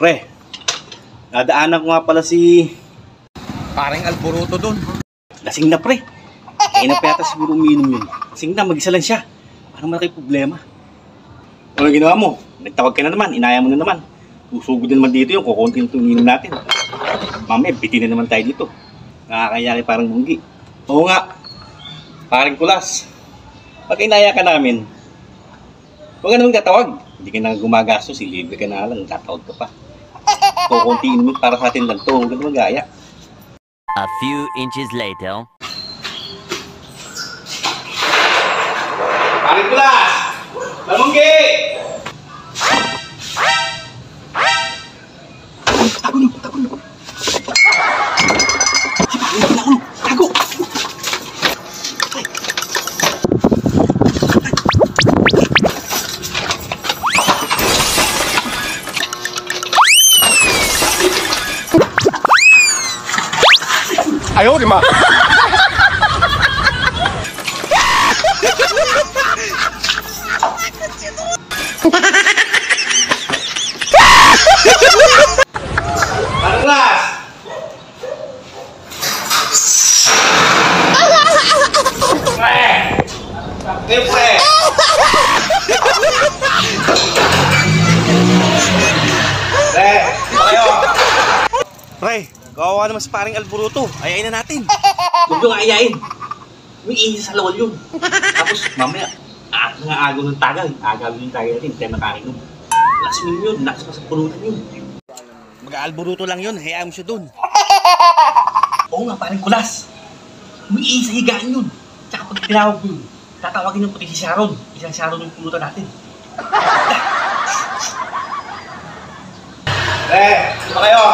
Pre, nadaanan ko nga pala si parang Alboroto doon. Lasing na pre. Kaya na pa yata siguro uminom yun. Lasing na, mag-isa lang siya. Parang malaki problema. Ano ginawa mo? Nagtawag ka na naman, inaya mo na naman. Usugod na naman dito yung kukunti yung uminom natin. Mamaya, bitin na naman tayo dito. Nakakayari parang munggi. Oo nga, parang kulas. Pag inaya ka namin, huwag ka naman tatawag. Hindi ka na gumagastos, libre ka na lang, tatawag ka pa. Kukuntiin mo para sa atin lang to, huwag ka naman gaya. A few inches later. Parang kulas! Malmunggi! Tago! Tago! Ayaw, di ma! Parang kulas! Pre! Pre, kawawa naman si paring Alboroto. Ayayin na natin. Huwag yung ayayin. May inis sa lawal yun. Tapos mamaya, agaw ng tagal. Agawin yung tagal natin. Tayo makarinom. Last minute yun. Lakas pa sa pulutan yun. Mag-Alboroto lang yun. Hayaan mo siya dun. Oo nga, paring kulas. May inis sa higaan yun. Tsaka pag tinawag yun, tatawagin yung puti si Sharon. Isang Sharon yung pulutan natin. Ito ba kayo?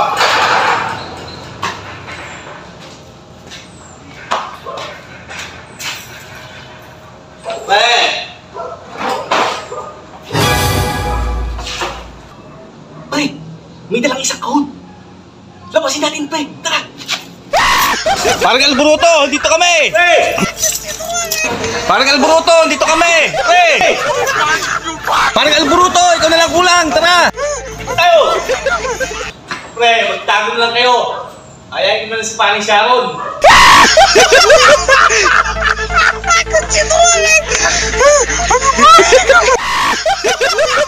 Pre, may dalang isang kahon. Labasin natin, pre. Tara! Parang Alboroto, dito kami! Pre! Parang Alboroto, dito kami! Pre! Parang Alboroto, ikaw na lang kulang, tara! Tayo! Pre, magtago na lang kayo. Ayayin mo na si paring Sharon. Ano ba?